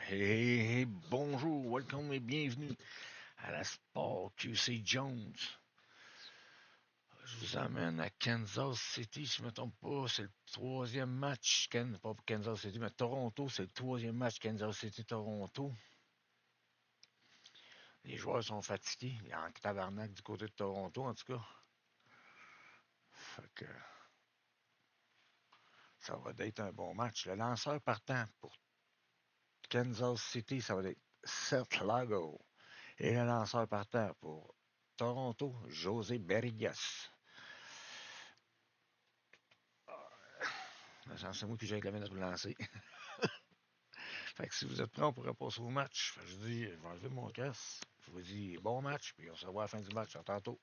Hey, bonjour, welcome et bienvenue à la Sport QC Jones. Je vous emmène à Kansas City, si je ne me trompe pas. C'est le troisième match, pas Kansas City, mais Toronto. C'est le troisième match Kansas City-Toronto. Les joueurs sont fatigués. Il y a un tabarnak du côté de Toronto, en tout cas. Fait que ça va être un bon match. Le lanceur partant pour Kansas City, ça va être Seth Lago. Et le lanceur partant pour Toronto, José Berrigas. C'est moi qui j'ai avec la minute pour lancer. Fait que si vous êtes prêts, on pourrait passer au match. Fait que je dis, je vais enlever mon casque. Je vous dis bon match, puis on se revoit à la fin du match. À tantôt.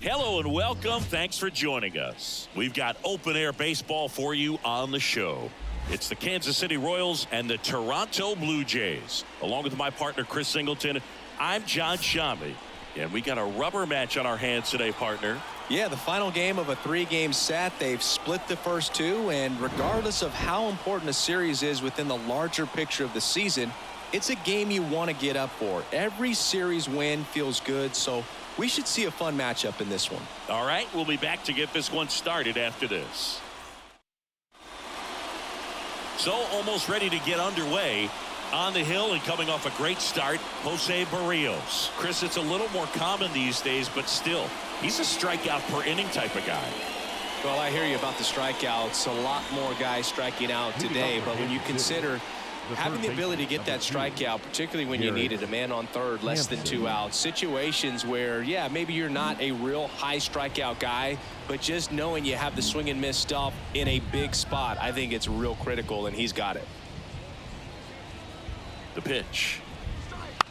Hello and welcome. Thanks for joining us. We've got open air baseball for you on the show. It's the Kansas City Royals and the Toronto Blue Jays. Along with my partner, Chris Singleton, I'm John Shammy. And we got a rubber match on our hands today, partner. Yeah, the final game of a three-game set. They've split the first two, and regardless of how important a series is within the larger picture of the season, it's a game you want to get up for. Every series win feels good, so we should see a fun matchup in this one. All right, we'll be back to get this one started after this. So almost ready to get underway. On the hill and coming off a great start, Jose Barrios. Chris, it's a little more common these days, but still, he's a strikeout per inning type of guy. Well, I hear you about the strikeouts. A lot more guys striking out today, but when you consider having the ability to get that strikeout, particularly when you needed a man on third, less than 2 outs, situations where, yeah, maybe you're not a real high strikeout guy, but just knowing you have the swing and miss stuff in a big spot, I think it's real critical, and he's got it. The pitch.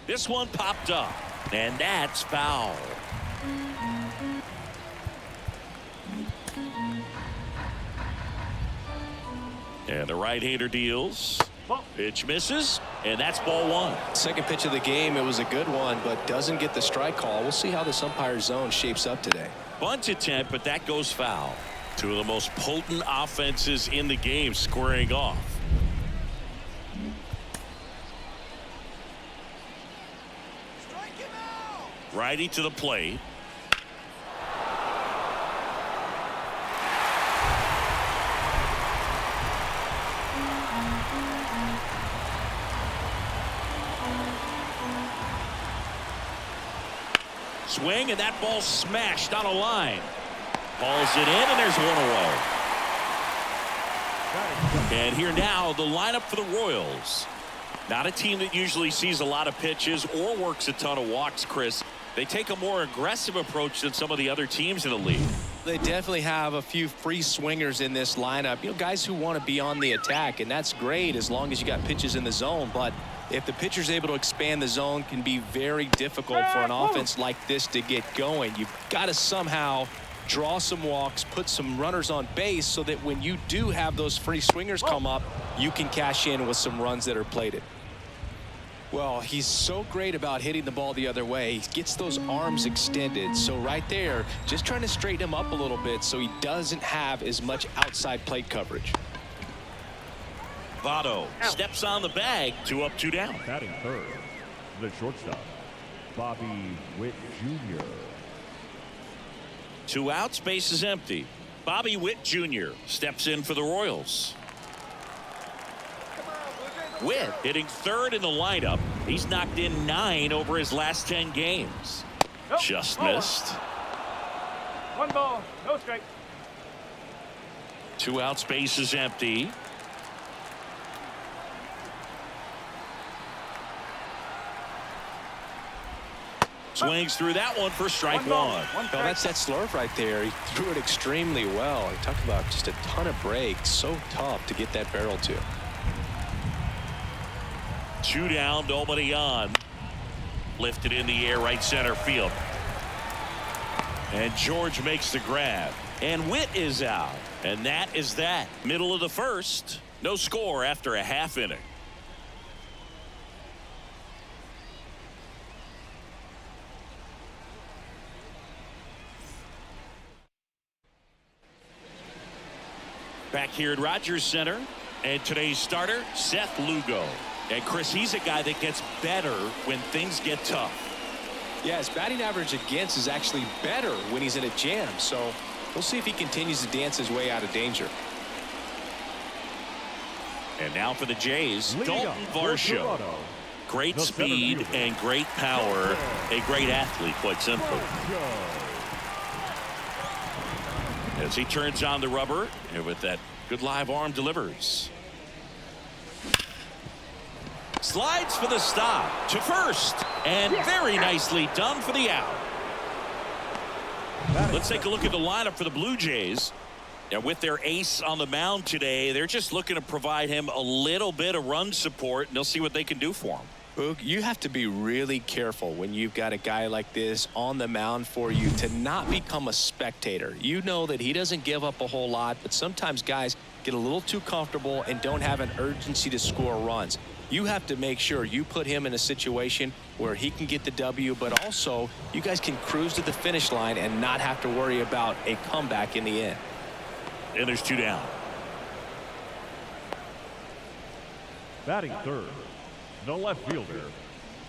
This one popped up, and that's foul. And the right-hander deals. Pitch misses, and that's ball one. Second pitch of the game, it was a good one, but doesn't get the strike call. We'll see how this umpire zone shapes up today. Bunt attempt, but that goes foul. Two of the most potent offenses in the game squaring off. Righty to the plate. Swing, and that ball smashed on a line. Hauls it in, and there's one away. And here now, the lineup for the Royals. Not a team that usually sees a lot of pitches or works a ton of walks, Chris. They take a more aggressive approach than some of the other teams in the league. They definitely have a few free swingers in this lineup. You know, guys who want to be on the attack, and that's great as long as you got pitches in the zone. But if the pitcher's able to expand the zone, can be very difficult for an offense like this to get going. You've got to somehow draw some walks, put some runners on base so that when you do have those free swingers come up, you can cash in with some runs that are plated. Well, he's so great about hitting the ball the other way. He gets those arms extended. So right there, just trying to straighten him up a little bit so he doesn't have as much outside plate coverage. Votto steps on the bag. 2 up, 2 down. Batting third, the shortstop, Bobby Witt Jr. 2 outs, base is empty. Bobby Witt Jr. steps in for the Royals. Witt hitting third in the lineup. He's knocked in 9 over his last 10 games. Just missed. 1 ball, no strike. 2 outs, base is empty. Swings through that one for strike One ball, one. one No, strike. that's that slurve right there. He threw it extremely well. He talked about just a ton of breaks. So tough to get that barrel to. 2 down, nobody on. Lifted in the air, right center field. And George makes the grab. And Witt is out. And that is that. Middle of the first. No score after a half inning. Back here at Rogers Center. And today's starter, Seth Lugo. And Chris, he's a guy that gets better when things get tough. Yeah, his batting average against is actually better when he's in a jam. So we'll see if he continues to dance his way out of danger. And now for the Jays, Leading Dalton up for Varsho. Toronto, Great the center speed fielder, and great power. A great athlete, quite simply. Varsho. As he turns on the rubber, and with that good live arm delivers. Slides for the stop to first, and very nicely done for the out. Let's take a look at the lineup for the Blue Jays. And with their ace on the mound today, they're just looking to provide him a little bit of run support, and they'll see what they can do for him. Boog, you have to be really careful when you've got a guy like this on the mound for you to not become a spectator. You know that he doesn't give up a whole lot, but sometimes guys get a little too comfortable and don't have an urgency to score runs. You have to make sure you put him in a situation where he can get the W, but also you guys can cruise to the finish line and not have to worry about a comeback in the end. And there's 2 down. Batting third, the left fielder,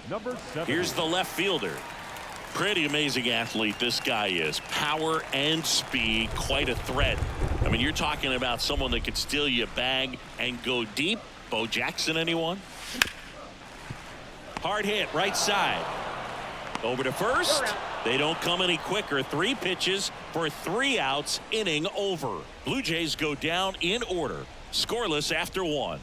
number 7. Here's the left fielder. Pretty amazing athlete this guy is. Power and speed, quite a threat. I mean, you're talking about someone that could steal you a bag and go deep. Bo Jackson, anyone? Hard hit, right side. Over to first. They don't come any quicker. 3 pitches for 3 outs. Inning over. Blue Jays go down in order. Scoreless after 1.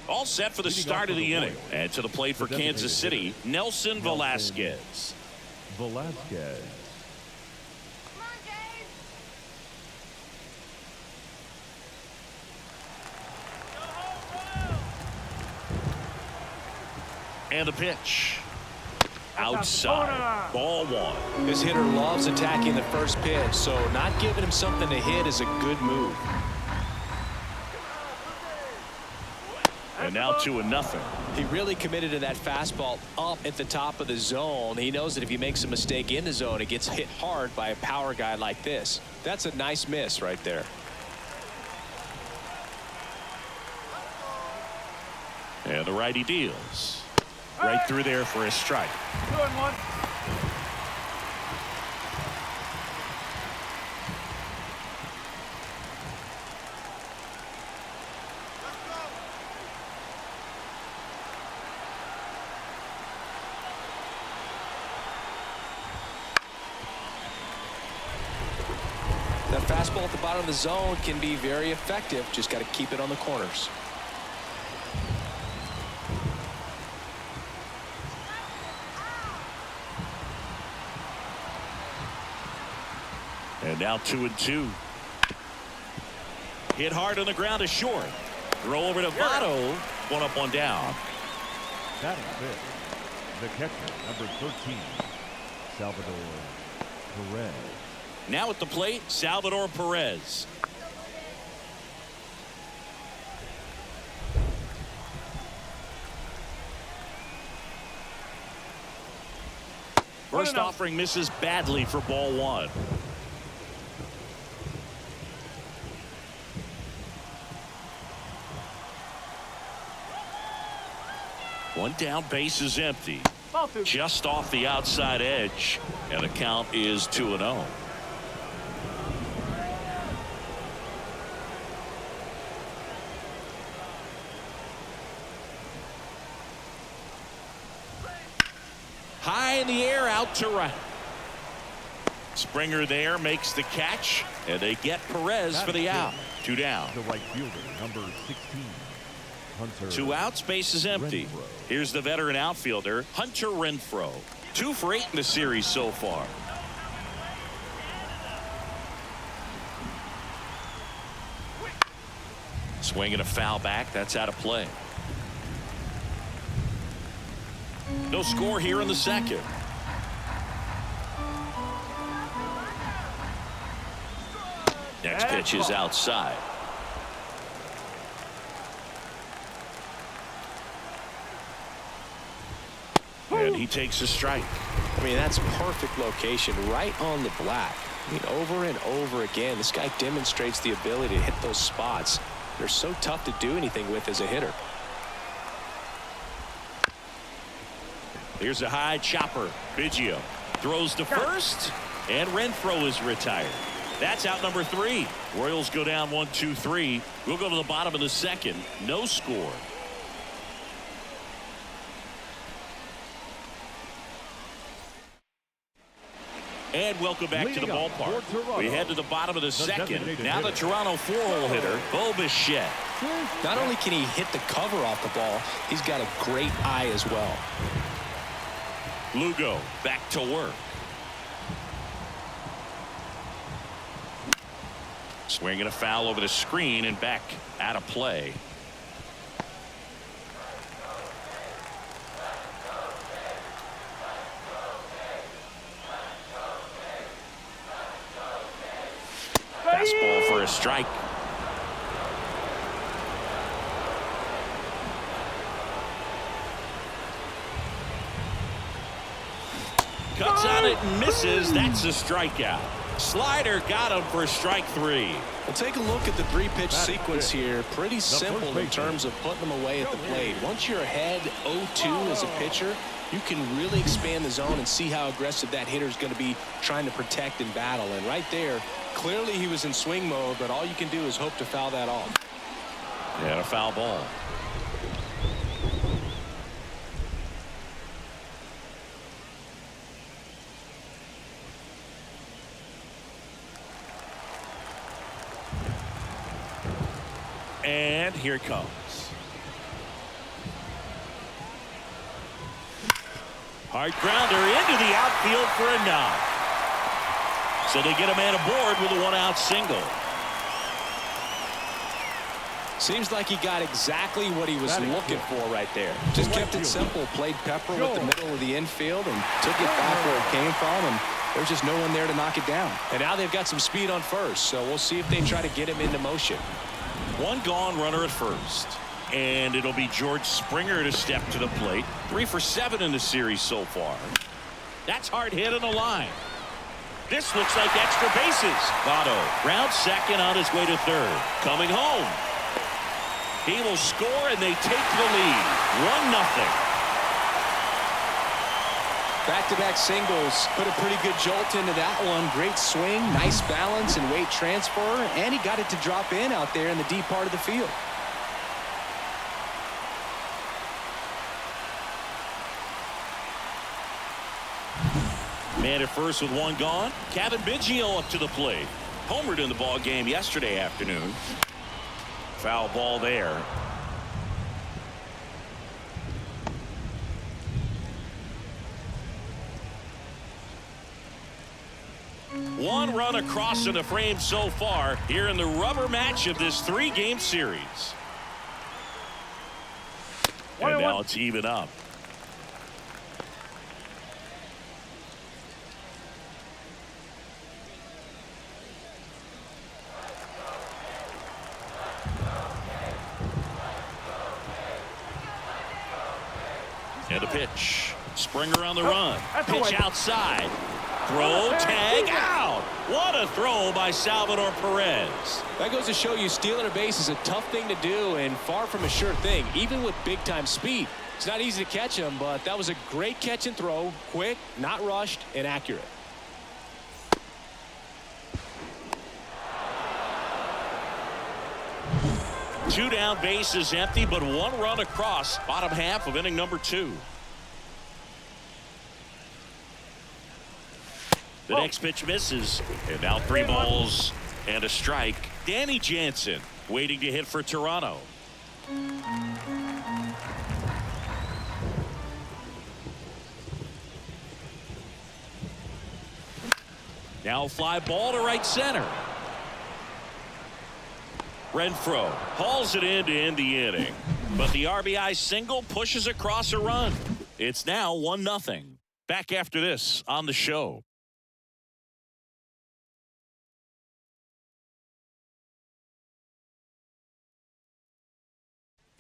All set for the start of the inning. And to the plate for Kansas City, Nelson Velasquez. Velasquez. And the pitch. Outside. Ball 1. This hitter loves attacking the first pitch, so not giving him something to hit is a good move. And now 2-0. He really committed to that fastball up at the top of the zone. He knows that if he makes a mistake in the zone, it gets hit hard by a power guy like this. That's a nice miss right there. And the righty deals. Right through there for a strike. 2-1. That fastball at the bottom of the zone can be very effective. Just got to keep it on the corners. And now 2-2. Hit hard on the ground to short. Throw over to Votto. 1 up, 1 down. Batting fifth, the catcher, number 13, Salvador Perez. Now at the plate, Salvador Perez. First offering misses badly for ball 1. One down, base is empty. Ball 2. Just off the outside edge, and the count is 2-0. High in the air, out to right. Springer there makes the catch, and they get Perez for the out. 2 down. The right fielder, number 16, Hunter. 2 outs, base is empty. Renfroe. Here's the veteran outfielder, Hunter Renfroe. 2 for 8 in the series so far. Swinging a foul back. That's out of play. No score here in the second. Next pitch is outside. And he takes a strike. I mean, that's perfect location right on the black. I mean, over and over again, this guy demonstrates the ability to hit those spots. They're so tough to do anything with as a hitter. Here's a high chopper. Biggio throws to first, and Renfroe is retired. That's out number 3. Royals go down 1-2-3. We'll go to the bottom of the second. No score. And welcome back to the ballpark. We head to the bottom of the second. Now the Toronto 4-hole hitter, Bo Bichette. Not only can he hit the cover off the ball, he's got a great eye as well. Lugo back to work. Swinging a foul over the screen and back out of play. Fastball for a strike. Cuts on it and misses. That's a strikeout. Slider got him for strike 3. Well, take a look at the 3-pitch sequence here. Pretty simple in terms of putting them away at the plate. Once you're ahead 0-2 as a pitcher, you can really expand the zone and see how aggressive that hitter is going to be trying to protect and battle. And right there, clearly he was in swing mode, but all you can do is hope to foul that off. And a foul ball. And here it comes. Hard grounder into the outfield for a knock. So they get a man aboard with a 1-out single. Seems like he got exactly what he was looking for right there. Just kept it simple, played pepper with the middle of the infield and took it back where it came from, and there's just no one there to knock it down. And now they've got some speed on first, so we'll see if they try to get him into motion. 1 gone, runner at first. And it'll be George Springer to step to the plate. 3 for 7 in the series so far. That's hard hit on the line. This looks like extra bases. Votto round second on his way to third. Coming home. He will score and they take the lead. 1-0. Back-to-back singles. Put a pretty good jolt into that one. Great swing, nice balance and weight transfer, and he got it to drop in out there in the deep part of the field. Man at first with 1 gone. Cavan Biggio up to the plate. Homered in the ball game yesterday afternoon. Foul ball there. One run across in the frame so far here in the rubber match of this 3-game series. And now it's even up. And a pitch. Springer on the run. Pitch outside. Throw, tag, out. What a throw by Salvador Perez. That goes to show you stealing a base is a tough thing to do and far from a sure thing, even with big-time speed. It's not easy to catch him, but that was a great catch and throw. Quick, not rushed, and accurate. Two down, base is empty, but 1 run across. Bottom half of inning number 2. The next pitch misses. And now 3 balls and a strike. Danny Jansen waiting to hit for Toronto. Now fly ball to right center. Renfroe hauls it in to end the inning. But the RBI single pushes across a run. It's now 1-0. Back after this on the show.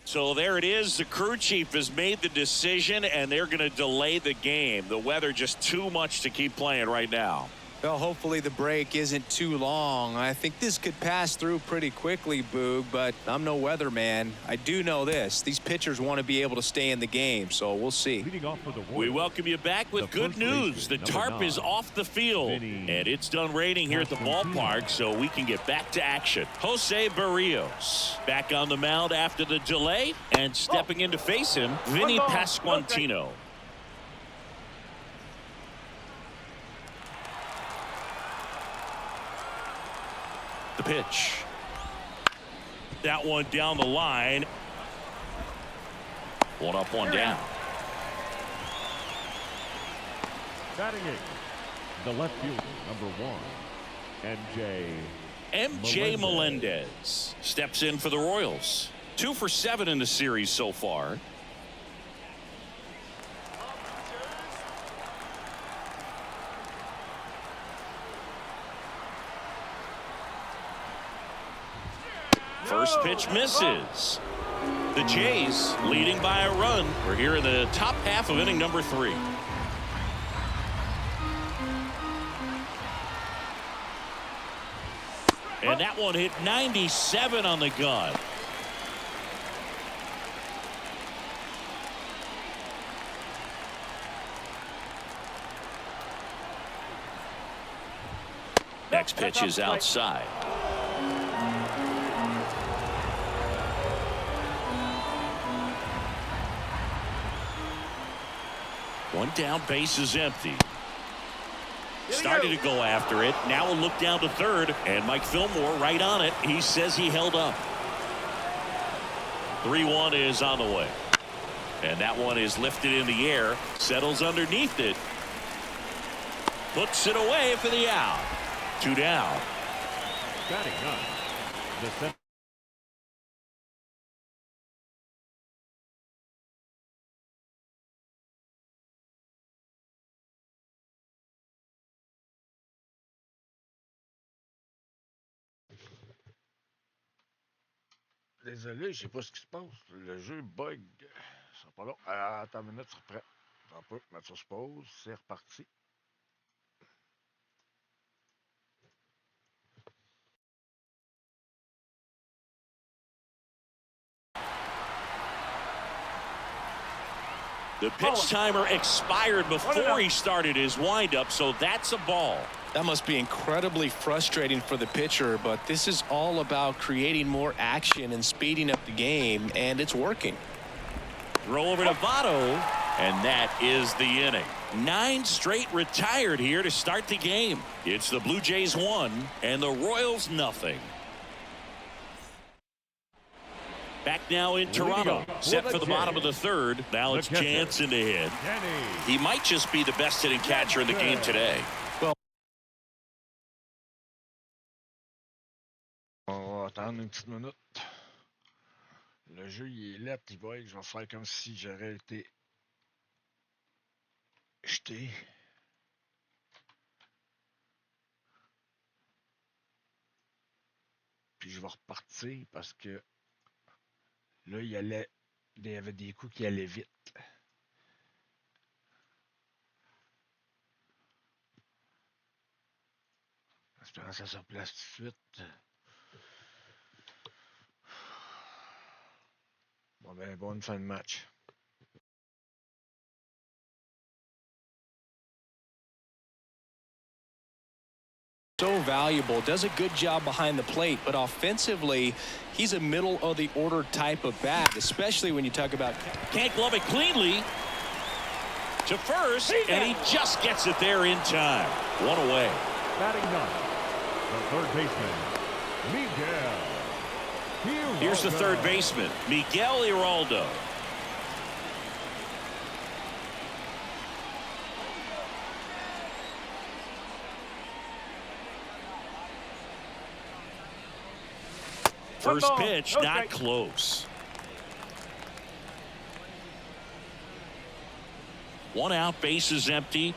So there it is. The crew chief has made the decision, and they're going to delay the game. The weather just too much to keep playing right now. Well, hopefully the break isn't too long. I think this could pass through pretty quickly, Boog, but I'm no weatherman. I do know this. These pitchers want to be able to stay in the game, so we'll see. Leading off for the Royals, We welcome you back with good news. The tarp is off the field, and it's done raining here at the ballpark, so we can get back to action. Jose Barrios back on the mound after the delay, and stepping in to face him, Vinny Pasquantino. The pitch. That one down the line. 1 up, 1 down. batting eighth, the left fielder, number 1, MJ Melendez steps in for the Royals. 2 for 7 in the series so far. First pitch misses. The Jays leading by a run. We're here in the top half of inning number 3. And that one hit 97 on the gun. Next pitch is outside. One down, base is empty. Started to go after it. Now a look down to third, and Mike Fillmore right on it. He says he held up. 3-1 is on the way. And that one is lifted in the air, settles underneath it. Puts it away for the out. 2 down. batting ninth, the center. Désolé, je sais pas ce qui se passe. Le jeu bug. Ça sera pas long. Attends une minute, c'est prêt. On peut mettre sur pause. C'est reparti. The pitch timer expired before he started his windup, so that's a ball. That must be incredibly frustrating for the pitcher, but this is all about creating more action and speeding up the game, and it's working. Throw over to Votto, and that is the inning. 9 straight retired here to start the game. It's the Blue Jays 1 and the Royals nothing. Back now in Toronto, set for the bottom of the third. Now it's Jansen to hit. He might just be the best hitting catcher in the game today. On va attendre une petite minute. Le jeu, il est lettre, il va. Je vais faire comme si j'aurais été jeté. Puis je vais repartir parce que là, il y avait des coups qui allaient vite. J'espère que ça se place tout de suite. Bon ben, bonne fin de match. So valuable, does a good job behind the plate, but offensively, he's a middle of the order type of bat, especially when you talk about. Can't glove it cleanly. to first, and he just gets it there in time. One away. Batting ninth, the third baseman, Miguel Giraldo. Here's the third baseman, Miguel Giraldo. First pitch, not close. One out, base is empty.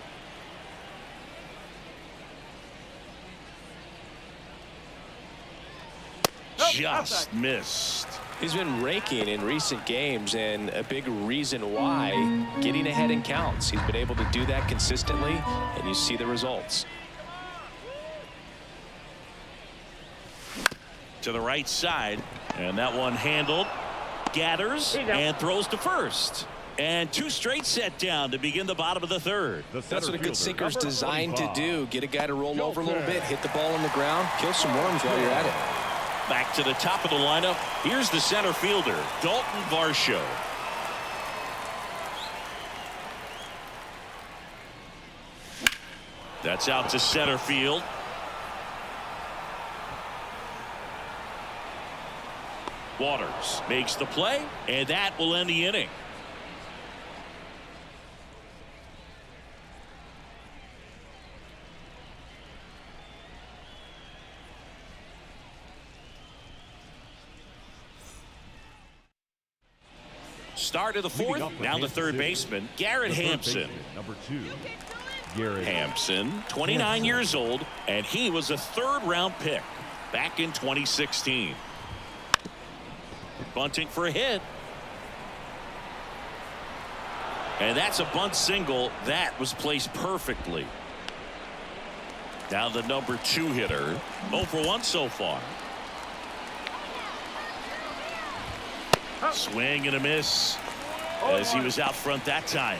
Just missed. He's been raking in recent games, and a big reason why, getting ahead in counts. He's been able to do that consistently, and you see the results. To the right side, and that one handled. Gathers and throws to first. And two straight set down to begin the bottom of the third. That's what a good sinker's designed to do. Get a guy to roll over a little bit, hit the ball on the ground, kill some worms while you're at it. Back to the top of the lineup. Here's the center fielder, Dalton Varsho. That's out to center field. Waters makes the play, and that will end the inning. Start of the fourth. Now the third baseman, Garrett Hampson. Number 2, Garrett Hampson, 29 years old, and he was a third-round pick back in 2016. Bunting for a hit. And that's a bunt single. That was placed perfectly. Now the number 2 hitter. 0 for 1 so far. Swing and a miss as he was out front that time.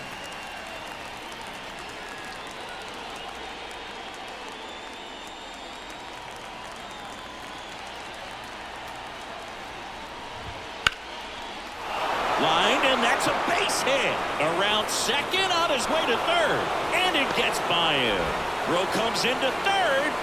Line, and that's a base hit. Around second, on his way to third. And it gets by him. Throw comes into third.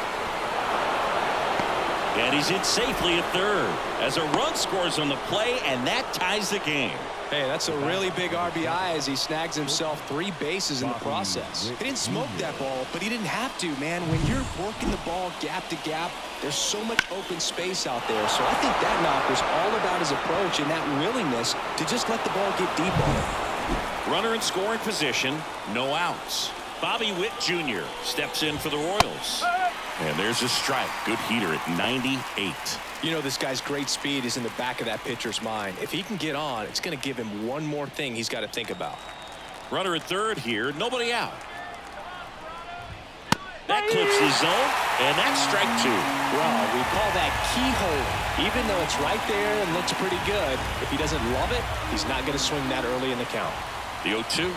And he's in safely at third as a run scores on the play, and that ties the game. Hey, that's a really big RBI as he snags himself 3 bases in the process. He didn't smoke that ball, but he didn't have to, man. When you're working the ball gap to gap, there's so much open space out there. So I think that knock was all about his approach and that willingness to just let the ball get deep on him. Runner in scoring position, no outs. Bobby Witt Jr. steps in for the Royals. And there's a strike. Good heater at 98. You know, this guy's great speed is in the back of that pitcher's mind. If he can get on, it's going to give him one more thing he's got to think about. Runner at third here, nobody out. That clips the zone, and that's strike 2. Well, we call that keyhole. Even though it's right there and looks pretty good, if he doesn't love it, he's not going to swing that early in the count. The 0-2.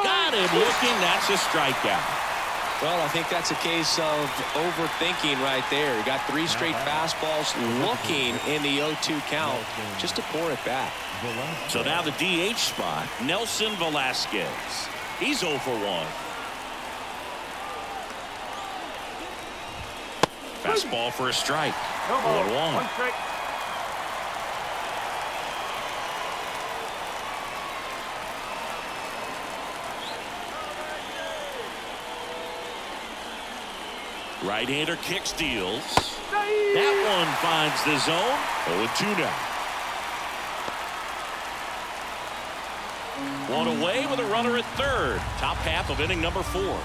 Got him looking. That's a strikeout. Well, I think that's a case of overthinking right there. He got 3 straight fastballs looking in the 0-2 count just to pour it back. So now the DH spot, Nelson Velasquez. He's 0 for 1. Fastball for a strike. 1-1. 1 strike. Right-hander kicks, deals. That one finds the zone. 0-2 now. One away with a runner at third. Top half of inning number 4.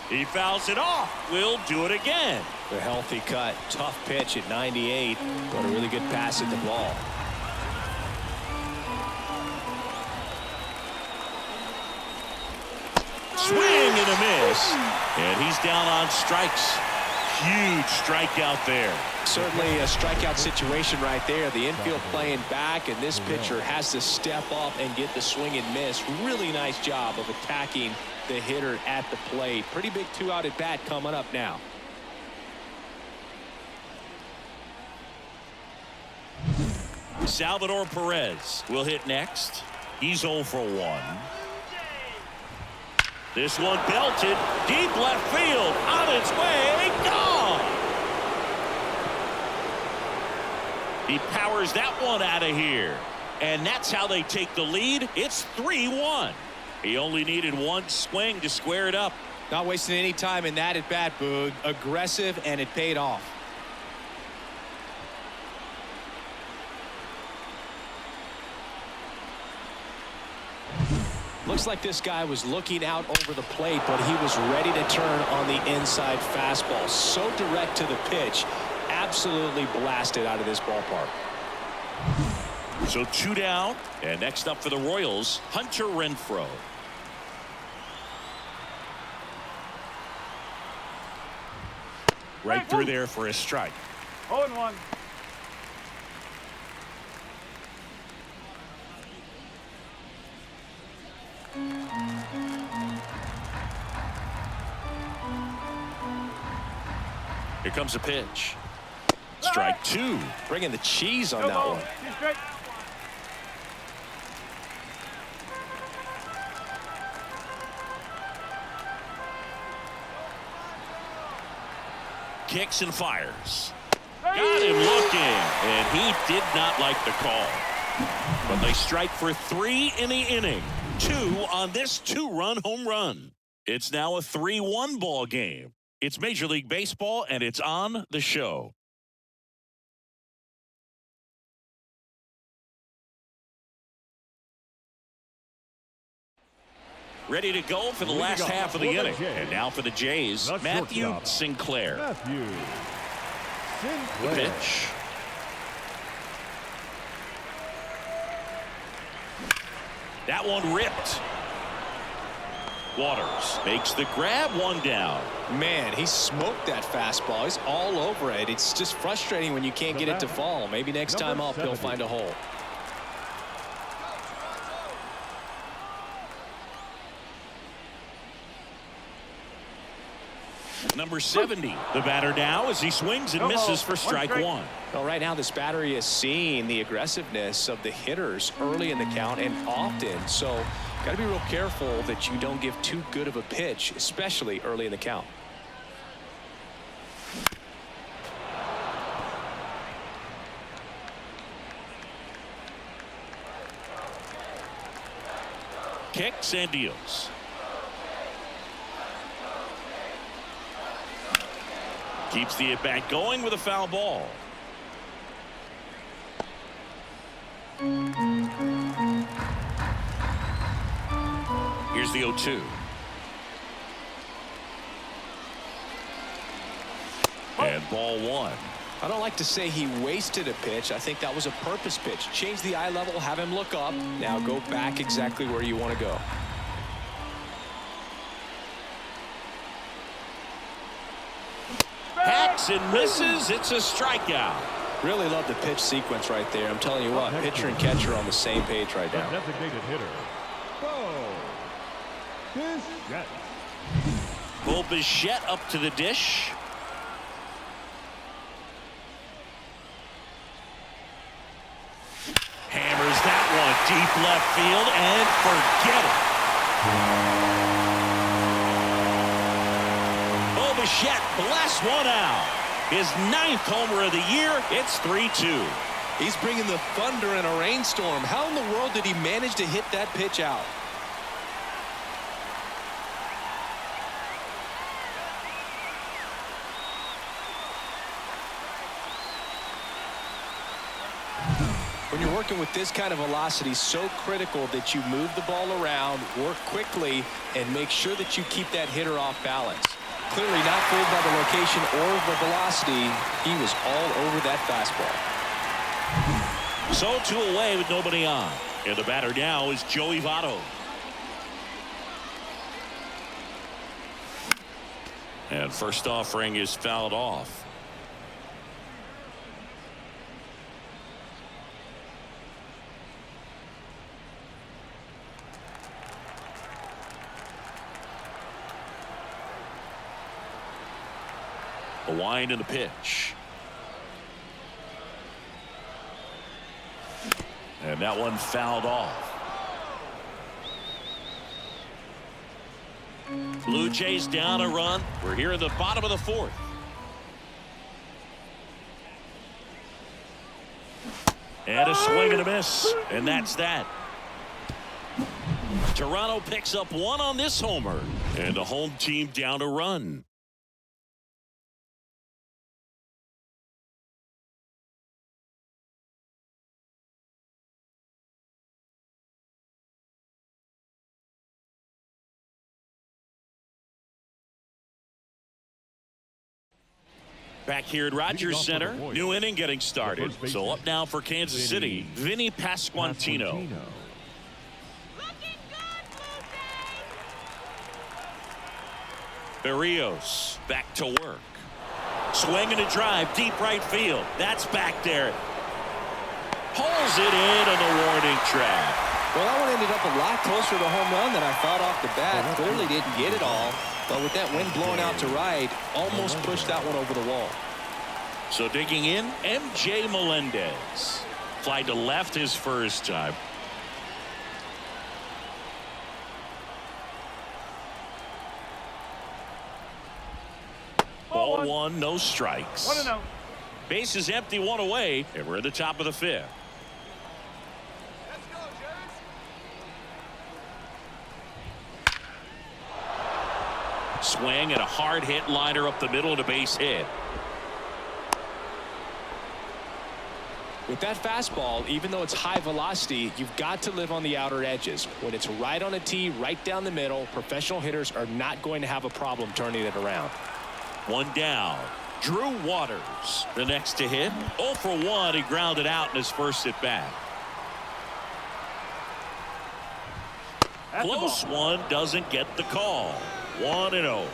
He fouls it off. Will do it again. A healthy cut. Tough pitch at 98. But a really good pass at the ball. Swing and a miss. And he's down on strikes. Huge strikeout there. Certainly a strikeout situation right there. The infield playing back, and this pitcher has to step up and get the swing and miss. Really nice job of attacking the hitter at the plate. Pretty big 2-out at bat coming up now. Salvador Perez will hit next. He's 0 for 1. This one belted deep left field, on its way, gone. He powers that one out of here, and that's how they take the lead. It's 3-1. He only needed one swing to square it up. Not wasting any time in that at bat, Boog. Aggressive, and it paid off. Looks like this guy was looking out over the plate, but he was ready to turn on the inside fastball. So direct to the pitch. Absolutely blasted out of this ballpark. So 2 down, and next up for the Royals, Hunter Renfroe. Right through there for a strike. 0-1. Here comes a pitch. Strike 2. Bringing the cheese on that ball. one. 2 straight. Kicks and fires. Got him looking, and he did not like the call. But they strike for 3 in the inning. 2 on this 2-run home run. It's now a 3-1 ball game. It's Major League Baseball, and it's on the show. Ready to go for the last half of the inning. And now for the Jays, Matthew Sinclair. Matthew The Sinclair. pitch. That one ripped. Waters makes the grab, 1 down. Man, he smoked that fastball. He's all over it. It's just frustrating when you can't get it to fall. Maybe next time up he'll find a hole. Number 70, the batter now as he swings and misses for strike 1. Well, right now this battery is seeing the aggressiveness of the hitters early in the count and often. So got to be real careful that you don't give too good of a pitch, especially early in the count. Kicks and deals. Keeps the at-bat going with a foul ball. Here's the 0-2. And ball 1. I don't like to say he wasted a pitch. I think that was a purpose pitch. Change the eye level, have him look up. Now go back exactly where you want to go. Hacks and misses. It's a strikeout. Really love the pitch sequence right there. I'm telling you what, pitcher and catcher are on the same page right now. Designated hitter. Bichette. Bo Bichette up to the dish. Hammers that one deep left field and forget it. Bo Bichette blasts one out. His 9th homer of the year. It's 3-2. He's bringing the thunder in a rainstorm. How in the world did he manage to hit that pitch out? When you're working with this kind of velocity, so critical that you move the ball around, work quickly, and make sure that you keep that hitter off balance. Clearly not fooled by the location or the velocity. He was all over that fastball. So 2 away with nobody on. And the batter now is Joey Votto. And first offering is fouled off. A wind and a pitch. And that one fouled off. Blue Jays down a run. We're here in the bottom of the fourth. And a swing and a miss. And that's that. Toronto picks up one on this homer. And the home team down a run. Back here at Rogers Center, new inning getting started. So up now for Kansas City, Vinny Pasquantino. Berrios back to work. Swing and a drive, deep right field. That's back there. Pulls it in on the warning track. Well, that one ended up a lot closer to home run than I thought off the bat. Clearly didn't get it all. But with that wind blowing out to right, almost pushed that one over the wall. So digging in, MJ Melendez. Fly to left his first time. Ball one, no strikes. 1-0. Base is empty, one away, and we're at the top of the fifth. Swing and a hard hit liner up the middle and a base hit. With that fastball, even though it's high velocity, you've got to live on the outer edges. When it's right on a tee, right down the middle, professional hitters are not going to have a problem turning it around. One down. Drew Waters, the next to hit. 0 for 1. He grounded out in his first at bat. Close one, doesn't get the call. 1-0.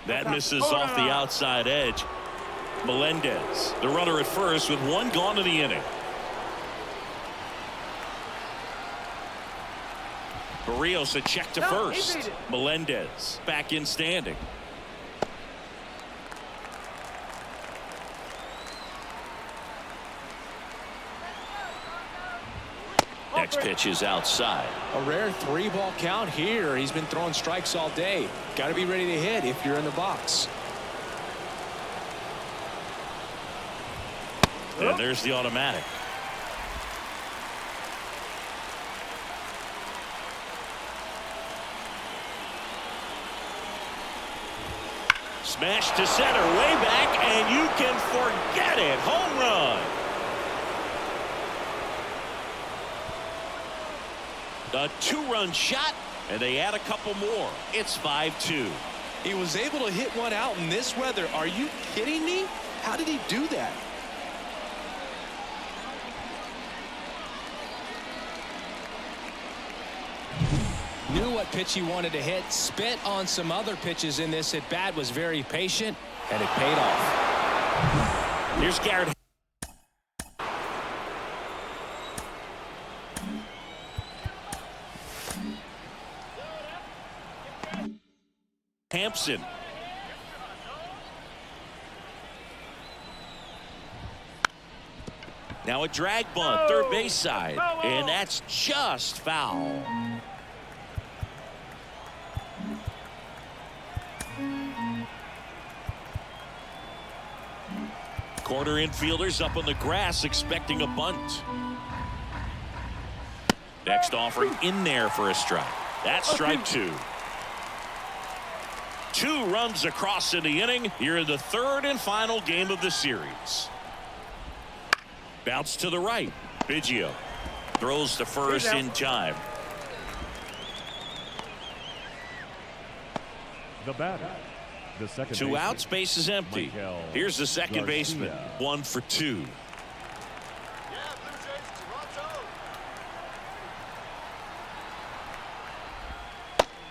That misses off the outside edge. Melendez, the runner at first with one gone in the inning. Berrios a check to first. Melendez back in standing. Next pitch is outside. A rare 3-ball count here. He's been throwing strikes all day. Got to be ready to hit if you're in the box. And there's the automatic. Smash to center, way back, and you can forget it. Home run. A 2-run shot, and they add a couple more. It's 5-2. He was able to hit one out in this weather. Are you kidding me? How did he do that? Knew what pitch he wanted to hit. Spit on some other pitches in this at bat. Was very patient, and it paid off. Here's Garrett. Hampson. Now a drag bunt, third base side, and that's just foul. Corner infielders up on the grass expecting a bunt. Next offering in there for a strike. That's strike two. 2 runs across in the inning here in the third and final game of the series. Bounce to the right. Biggio throws to first in time. The batter, the second 2 outs, base is empty. Michael Here's the second Garcia. baseman. 1 for 2.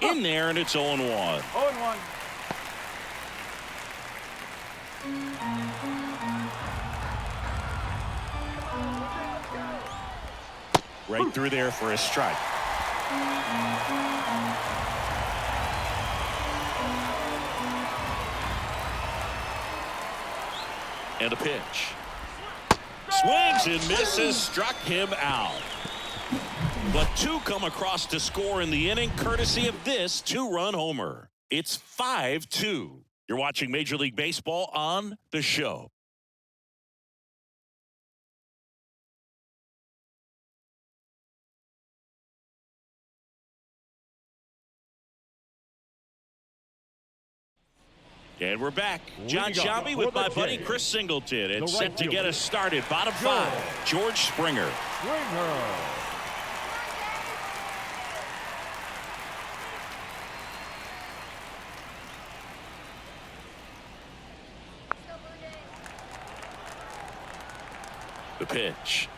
In there, and it's 0-1. 0-1. Right through there for a strike. And a pitch. Swings and misses, struck him out. But two come across to score in the inning, courtesy of this two-run homer. It's 5-2. You're watching Major League Baseball on the show. And we're back. John Sciambi with my buddy Chris Singleton. And set to get us started. Bottom five, George Springer. The pitch.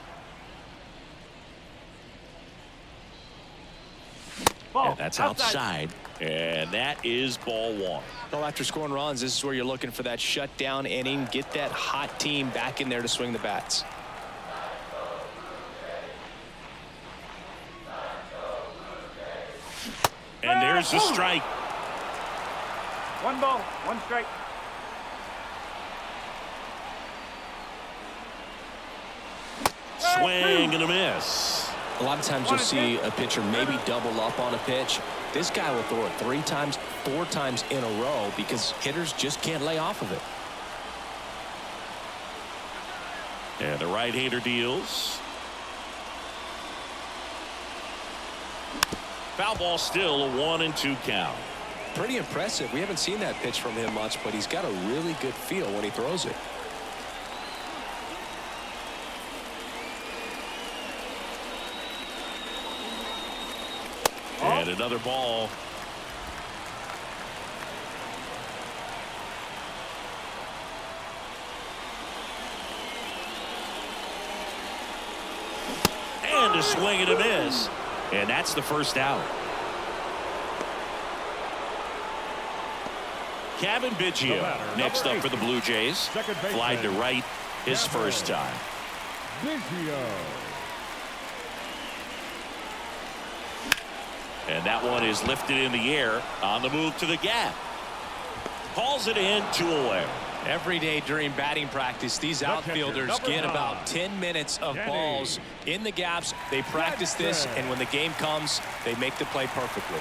Ball. And that's outside. And that is ball one. Well, after scoring runs, this is where you're looking for that shutdown inning. Get that hot team back in there to swing the bats. And there's the strike. 1 ball, 1 strike. Swing and a miss. A lot of times you'll see a pitcher maybe double up on a pitch. This guy will throw it 3 times, 4 times in a row because hitters just can't lay off of it. And the right-hander deals. Foul ball, still a 1-2 count. Pretty impressive. We haven't seen that pitch from him much, but he's got a really good feel when he throws it. And another ball. And a swing and a miss. And that's the first out. Cavan Biggio next up for the Blue Jays. Flied to right his first time. And that one is lifted in the air on the move to the gap. Hauls it in, 2 away. Every day during batting practice, these outfielders get about 10 minutes of balls in the gaps. They practice this, and when the game comes, they make the play perfectly.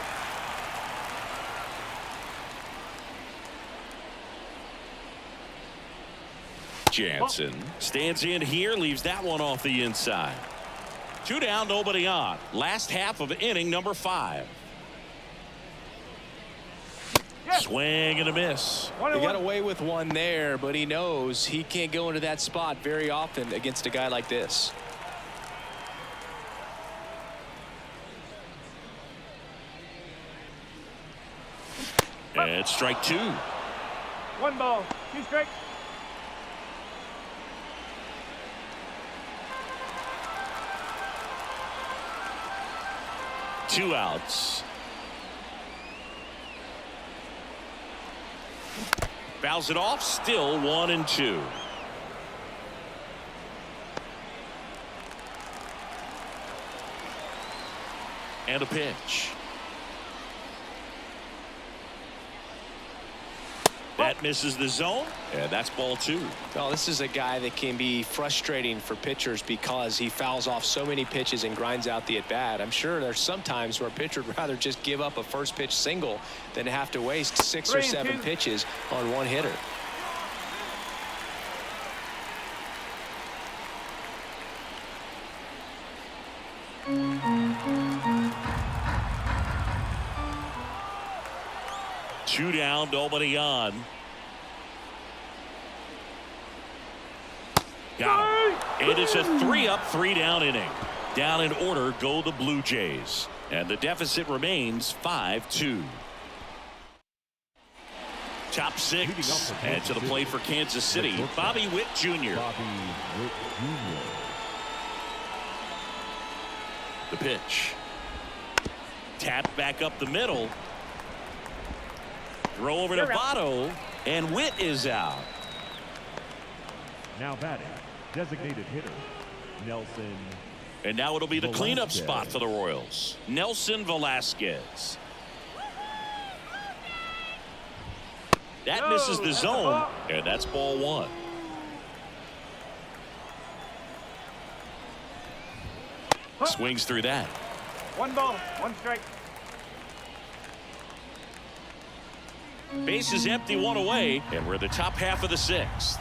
Jansen stands in here, leaves that one off the inside. 2 down, nobody on. Last half of inning number 5. Swing and a miss. He got away with one there, but he knows he can't go into that spot very often against a guy like this. And strike 2. 1 ball, 2 strikes. Two outs. Fouls it off, still 1-2. And a pitch. That misses the zone, and that's ball 2. Well, this is a guy that can be frustrating for pitchers because he fouls off so many pitches and grinds out the at-bat. I'm sure there's some times where a pitcher would rather just give up a first pitch single than have to waste 6 or 7 pitches on one hitter. Two down, nobody on. Got him. And it's a 3-up, 3-down inning. Down in order go the Blue Jays. And the deficit remains 5-2. Top 6. And to the plate for Kansas City, Bobby Witt Jr. The pitch. Tapped back up the middle. Throw over to Votto, and Witt is out. Now batting, designated hitter, Nelson. And now it'll be the cleanup spot for the Royals. Nelson Velasquez. That misses the zone, and that's ball 1. Swings through that. 1 ball, 1 strike. Base is empty, 1 away, and we're the top half of the 6th.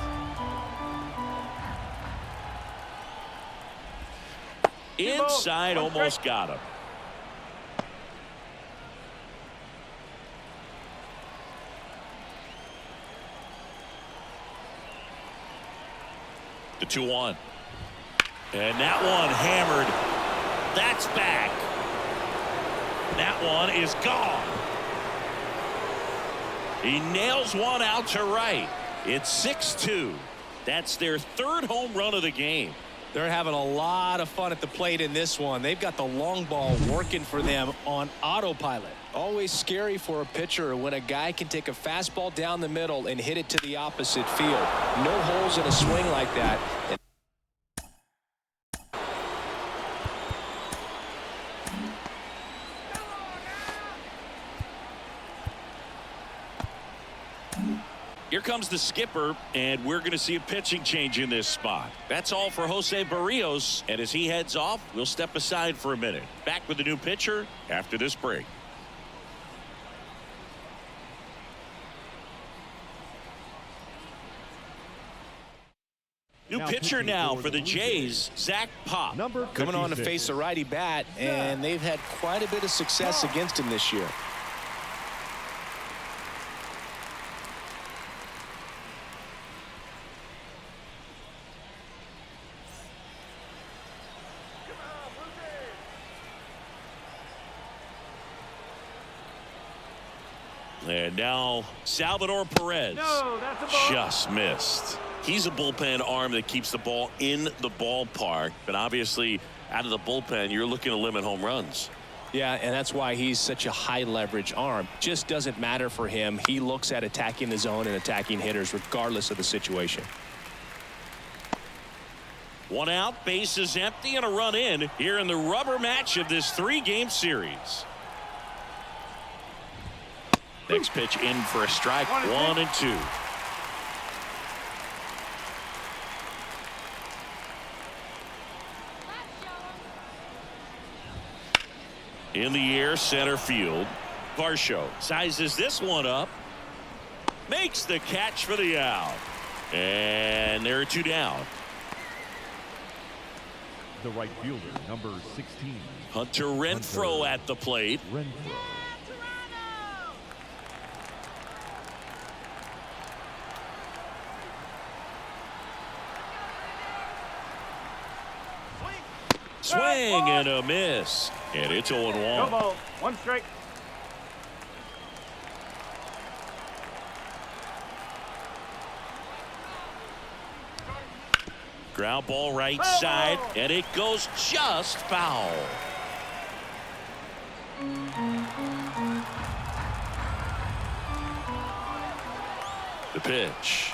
Inside, almost got him. The 2-1. And that one hammered. That's back. That one is gone. He nails one out to right. It's 6-2. That's their 3rd home run of the game. They're having a lot of fun at the plate in this one. They've got the long ball working for them on autopilot. Always scary for a pitcher when a guy can take a fastball down the middle and hit it to the opposite field. No holes in a swing like that. Here comes the skipper, and we're going to see a pitching change in this spot. That's all for Jose Barrios, and as he heads off, we'll step aside for a minute. Back with the new pitcher after this break. New pitcher now for the Jays, Zach Pop. Coming on to face a righty bat, and they've had quite a bit of success against him this year. And now Salvador Perez. No, that's a ball. Just missed. He's a bullpen arm that keeps the ball in the ballpark, but obviously out of the bullpen you're looking to limit home runs. Yeah, and that's why he's such a high leverage arm. Just doesn't matter for him. He looks at attacking the zone and attacking hitters regardless of the situation. 1 out, base is empty, and a run in here in the rubber match of this 3-game series. Next pitch in for a strike. 1 and 2. In the air, center field. Varsho sizes this one up. Makes the catch for the out. And there are 2 down. The right fielder, number 16. Hunter Renfroe at the plate. Renfroe. Swing and a miss. And it's 0-1. No ball, 1 strike. Ground ball right side, and it goes just foul. The pitch.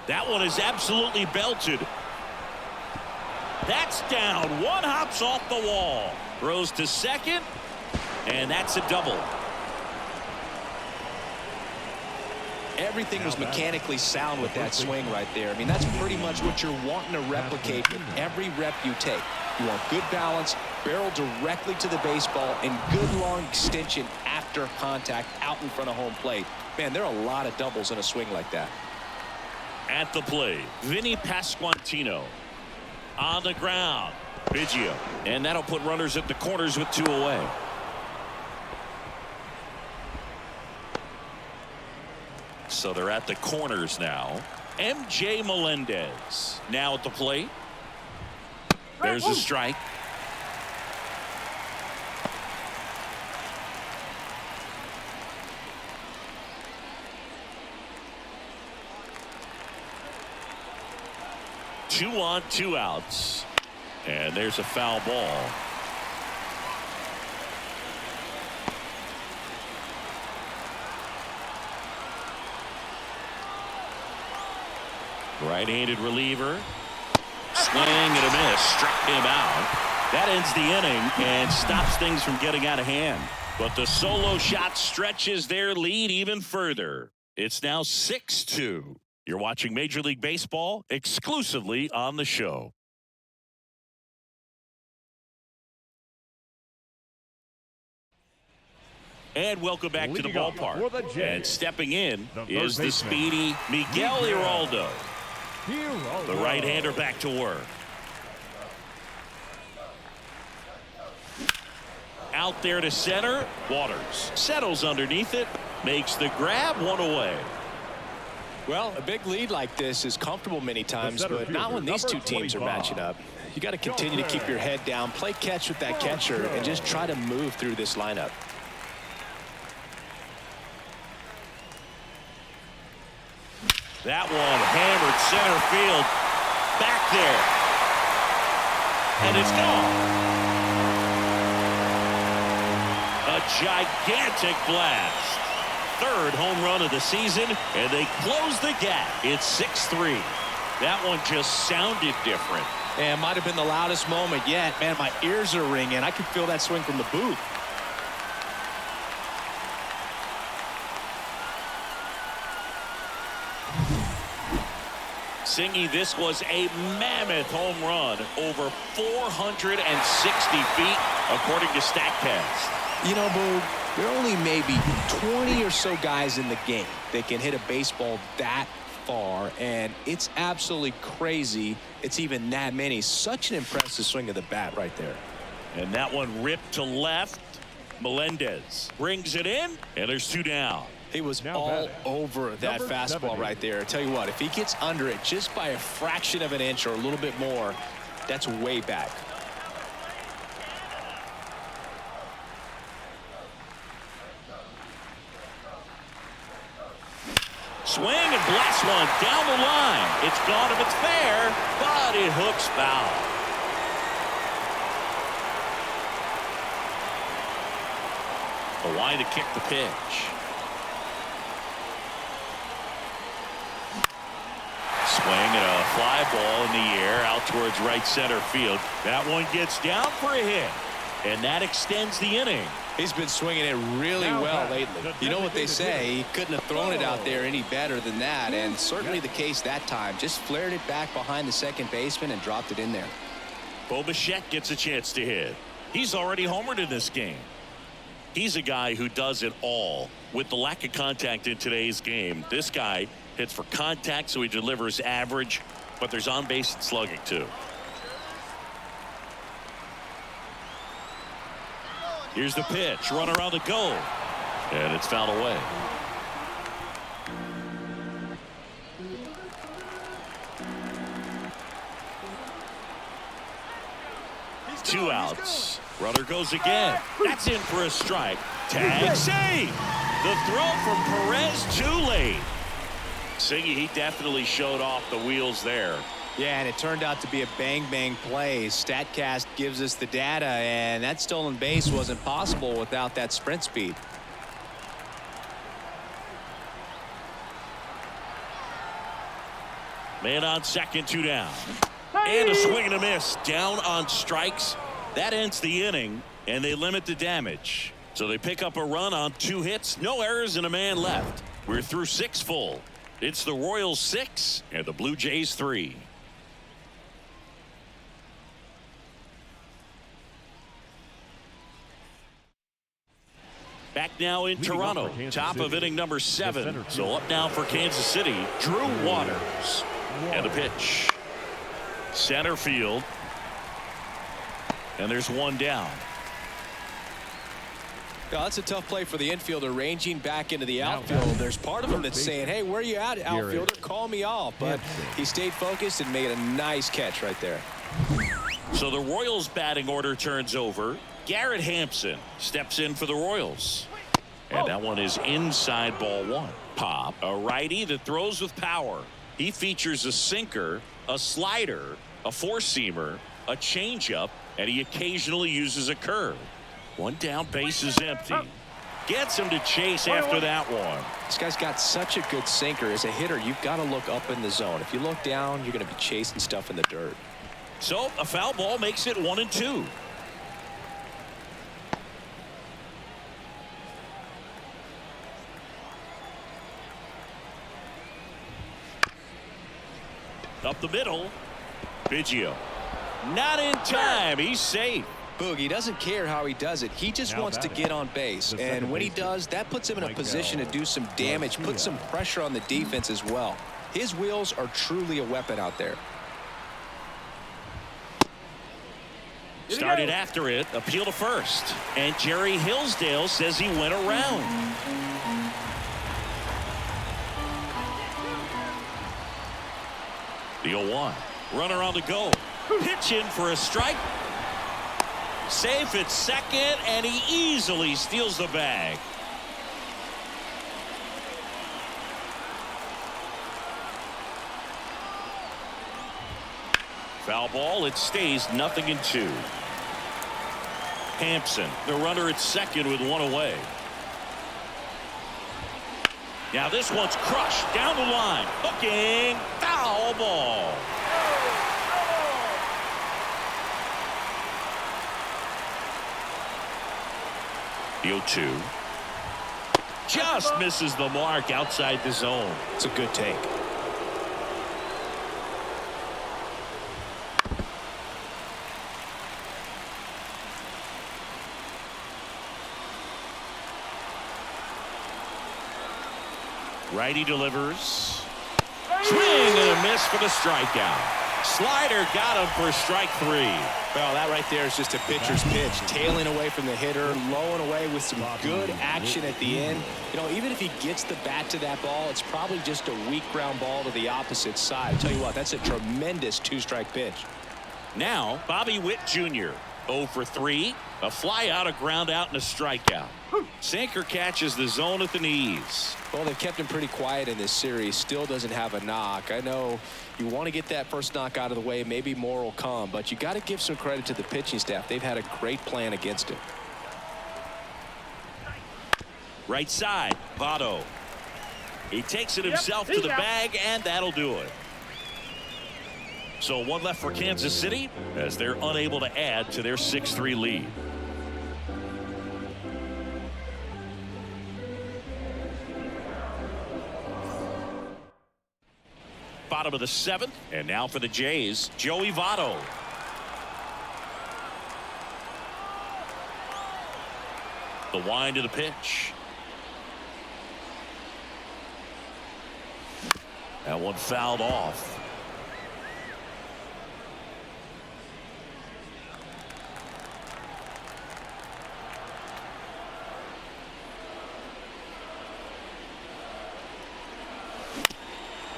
That one is absolutely belted. That's down. One hops off the wall. Throws to second, and that's a double. Everything was mechanically sound with that swing right there. I mean, that's pretty much what you're wanting to replicate with every rep you take. You want good balance, barrel directly to the baseball, and good long extension after contact out in front of home plate. Man, there are a lot of doubles in a swing like that. At the plate, Vinny Pasquantino. On the ground, Biggio. And that'll put runners at the corners with 2 away. So they're at the corners now. MJ Melendez now at the plate. There's a strike. Two on, 2 outs. And there's a foul ball. Right-handed reliever. Swing and a miss. Struck him out. That ends the inning and stops things from getting out of hand. But the solo shot stretches their lead even further. It's now 6-2. You're watching Major League Baseball exclusively on the show. And welcome back to the Leading off ballpark. for the Jays, And stepping in the third is the baseman, speedy Miguel Giraldo. Giraldo. The right-hander back to work. Out there to center. Waters settles underneath it. Makes the grab, one away. Well, a big lead like this is comfortable many times, center but not fielder, when these two number teams are 25. matching up. You got to continue to keep your head down, play catch with that catcher, and just try to move through this lineup. That one hammered center field. Back there. And it's gone. A gigantic blast. Third home run of the season, and they close the gap. It's 6-3. That one just sounded different. And might have been the loudest moment yet. Man, my ears are ringing. I can feel that swing from the booth. Singy, this was a mammoth home run, over 460 feet, according to StatCast. You know, Boog, there are only maybe 20 or so guys in the game that can hit a baseball that far, and it's absolutely crazy it's even that many. Such an impressive swing of the bat right there. And that one ripped to left. Melendez brings it in, and there's two down. He was Now all batting, over that number fastball 70. right there. I tell you what, if he gets under it just by a fraction of an inch or a little bit more, that's way back. Swing and blast one down the line. It's gone if it's fair, but it hooks foul. Hawaii to kick the pitch. Swing and a fly ball in the air out towards right center field. That one gets down for a hit, and that extends the inning. He's been swinging it really Now well batting, lately. the You know what they designated say, he hitter. couldn't have thrown it out there any better than that, and certainly the case that time. Just flared it back behind the second baseman and dropped it in there. Bo Bichette gets a chance to hit. He's already homered in this game. He's a guy who does it all. With the lack of contact in today's game, this guy hits for contact, so he delivers average, but there's on-base and slugging too. Here's the pitch, run around the goal, and it's fouled away. Two outs. Runner goes again. That's in for a strike. Tag save. The throw from Perez too late. Singy, he definitely showed off the wheels there. Yeah, and it turned out to be a bang-bang play. StatCast gives us the data, and that stolen base wasn't possible without that sprint speed. Man on second, two down. And a swing and a miss. Down on strikes. That ends the inning, and they limit the damage. So they pick up a run on 2 hits, no errors, and a man left. We're through 6 full. It's the Royals 6 and the Blue Jays 3. Back now in Leading off Toronto, for Kansas top of City, inning number 7. center So fielder. up now for Kansas City, Drew Waters. And the pitch. Center field. And there's one down. Yeah, that's a tough play for the infielder, ranging back into the Now outfield. batting, There's part of him that's saying, hey, where you at, outfielder? Call me off. But he stayed focused and made a nice catch right there. So the Royals batting order turns over. Garrett Hampson steps in for the Royals. And that one is inside ball 1. Pop, a righty that throws with power. He features a sinker, a slider, a four-seamer, a changeup, and he occasionally uses a curve. One down, base is empty. Gets him to chase after that one. This guy's got such a good sinker. As a hitter, you've got to look up in the zone. If you look down, you're going to be chasing stuff in the dirt. So a foul ball makes it 1-2. Up the middle. Biggio. Not in time. He's safe. Boog, he doesn't care how he does it. He just wants to get on base. And when he does, that puts him in a position to do some damage, put some pressure on the defense as well. His wheels are truly a weapon out there. Started after it, appeal to first. And Jerry Hillsdale says he went around. The 0-1. Runner on the go. Pitch in for a strike. Safe at second, and he easily steals the bag. Foul ball. It stays 0-2. Hampson, the runner at second with one away. Now this one's crushed down the line. Hooking. Foul ball. The 0-2. Just misses the mark outside the zone. It's a good take. Righty delivers. Swing and a miss for the strikeout. Slider got him for strike 3. Well, that right there is just a pitcher's pitch. Tailing away from the hitter, low and away with some good action at the end. You know, even if he gets the bat to that ball, it's probably just a weak ground ball to the opposite side. I'll tell you what, that's a tremendous 2-strike pitch. Now, Bobby Witt Jr. 0 for 3. A fly out, a ground out, and a strikeout. Sinker catches the zone at the knees. Well, they've kept him pretty quiet in this series. Still doesn't have a knock. I know you want to get that first knock out of the way. Maybe more will come, but you got to give some credit to the pitching staff. They've had a great plan against him. Right side, Votto. He takes it himself to the bag, and that'll do it. So one left for Kansas City as they're unable to add to their 6-3 lead. Bottom of the 7th, and now for the Jays, Joey Votto. The wind of the pitch. That one fouled off.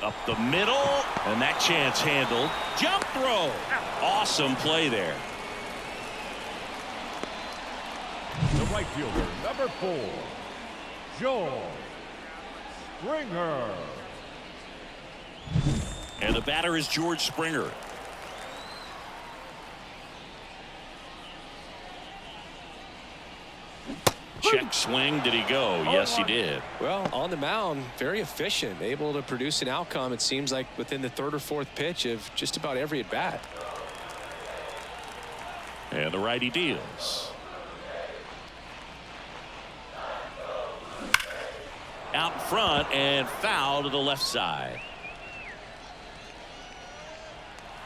Up the middle, and that chance handled. Jump throw. Awesome play there. The right fielder, number 4, George Springer. And the batter is George Springer. Check swing. Did he go? Yes, he did. Well, on the mound, very efficient, able to produce an outcome, it seems like, within the 3rd or 4th pitch of just about every at bat. And the righty deals. Out in front and foul to the left side.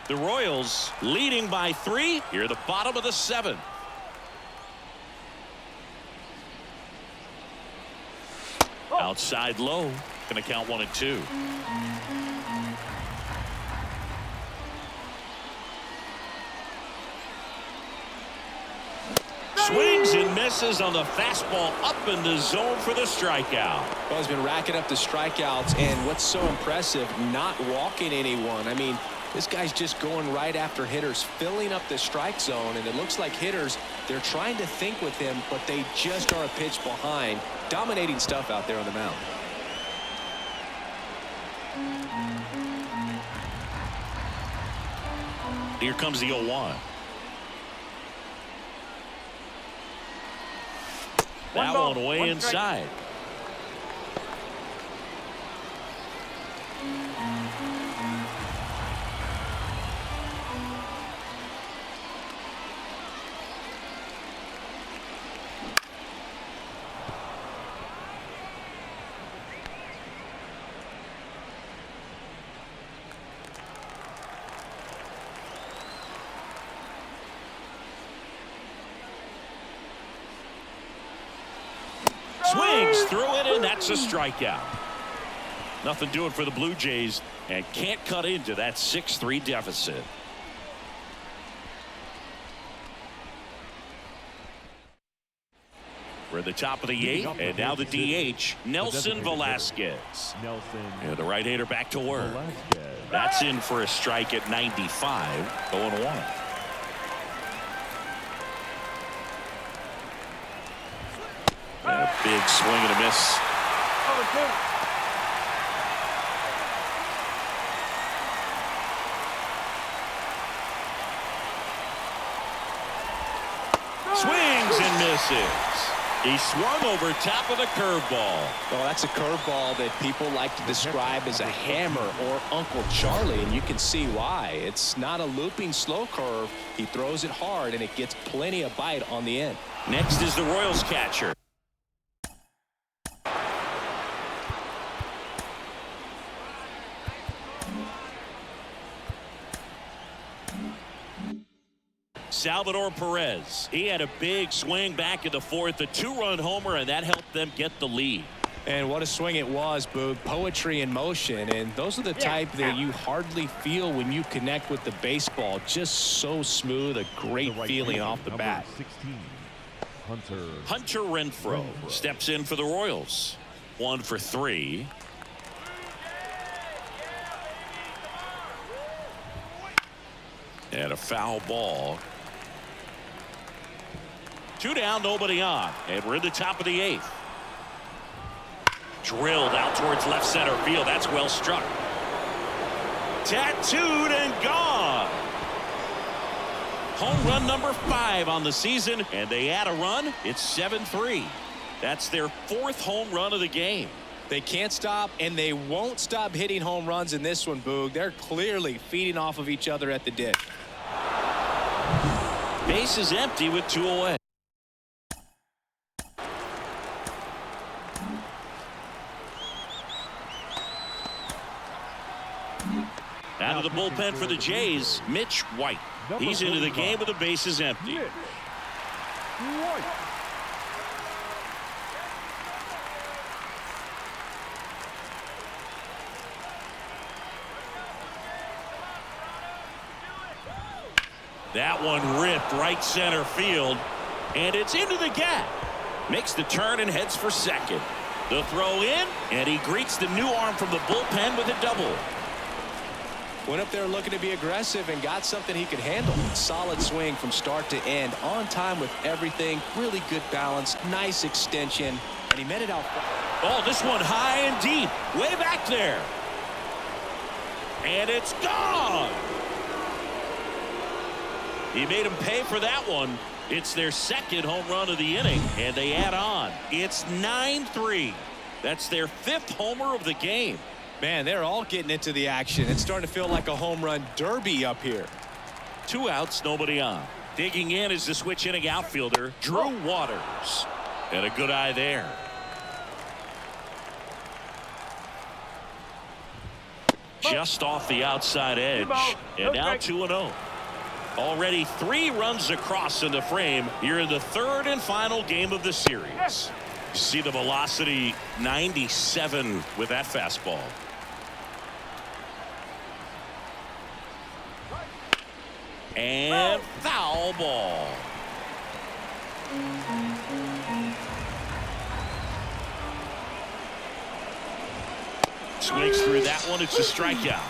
The Royals leading by 3 here at the bottom of the 7th. Outside low. Going to count 1 and 2. Swings and misses on the fastball up in the zone for the strikeout. Well, he's been racking up the strikeouts, and what's so impressive, not walking anyone. I mean, this guy's just going right after hitters, filling up the strike zone, and it looks like hitters, they're trying to think with him, but they just are a pitch behind. Dominating stuff out there on the mound. Here comes the 0-1. That one way inside. Swings through it, and that's a strikeout. Nothing doing for the Blue Jays, and can't cut into that 6-3 deficit. We're at the top of the 8th, and now the DH, Nelson Velasquez. And the right-hander back to work. That's in for a strike at 95, 0-1. And a big swing and a miss. 0-2. Swings and misses. He swung over top of the curveball. Well, that's a curveball that people like to describe as a hammer or Uncle Charlie, and you can see why. It's not a looping slow curve. He throws it hard, and it gets plenty of bite on the end. Next is the Royals catcher. Salvador Perez. He had a big swing back in the 4th, a 2-run homer, and that helped them get the lead. And what a swing it was, Boog. Poetry in motion, and those are the type that you hardly feel when you connect with the baseball. Just so smooth, a great feeling off the bat. 16, Hunter Renfroe steps in for the Royals. 1 for 3. And a foul ball. 2 down, nobody on. And we're in the top of the 8th. Drilled out towards left center field. That's well struck. Tattooed and gone. Home run number 5 on the season. And they add a run. It's 7-3. That's their 4th home run of the game. They can't stop, and they won't stop hitting home runs in this one, Boog. They're clearly feeding off of each other at the ditch. Base is empty with 2 away. Out of the bullpen for the Jays, Mitch White. He's into the game with the bases empty. That one ripped right center field, and it's into the gap. Makes the turn and heads for second. The throw in, and he greets the new arm from the bullpen with a double. Went up there looking to be aggressive and got something he could handle. Solid swing from start to end. On time with everything. Really good balance. Nice extension. And he met it out. Oh, this one high and deep. Way back there. And it's gone. He made him pay for that one. It's their 2nd home run of the inning, and they add on. It's 9-3. That's their 5th homer of the game. Man, they're all getting into the action. It's starting to feel like a home run derby up here. 2 outs, nobody on. Digging in is the switch inning outfielder, Drew Waters. And a good eye there. Just off the outside edge. And now 2-0. Already 3 runs across in the frame here in the 3rd and final game of the series. You see the velocity 97 with that fastball. And foul ball. Swings through that one. It's a strikeout.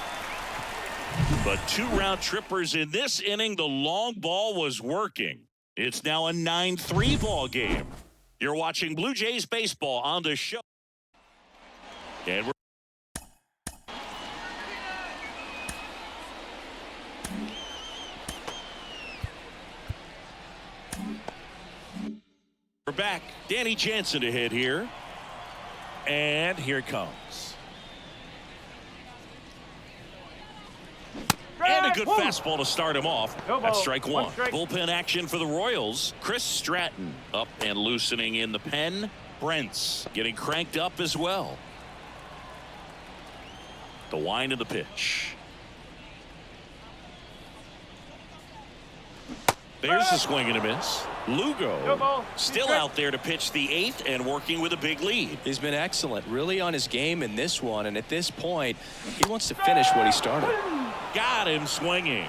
But 2 round trippers in this inning. The long ball was working. It's now a 9-3 ball game. You're watching Blue Jays baseball on the show. And we're back. Danny Jansen to hit here. And here it comes. And a good fastball to start him off. That's strike 1. Bullpen action for the Royals. Chris Stratton up and loosening in the pen. Brent's getting cranked up as well. The wind of the pitch. There's a swing and a miss. Lugo No ball. still out there to pitch the 8th and working with a big lead. He's been excellent, really on his game in this one, and at this point he wants to finish what he started. Got him swinging.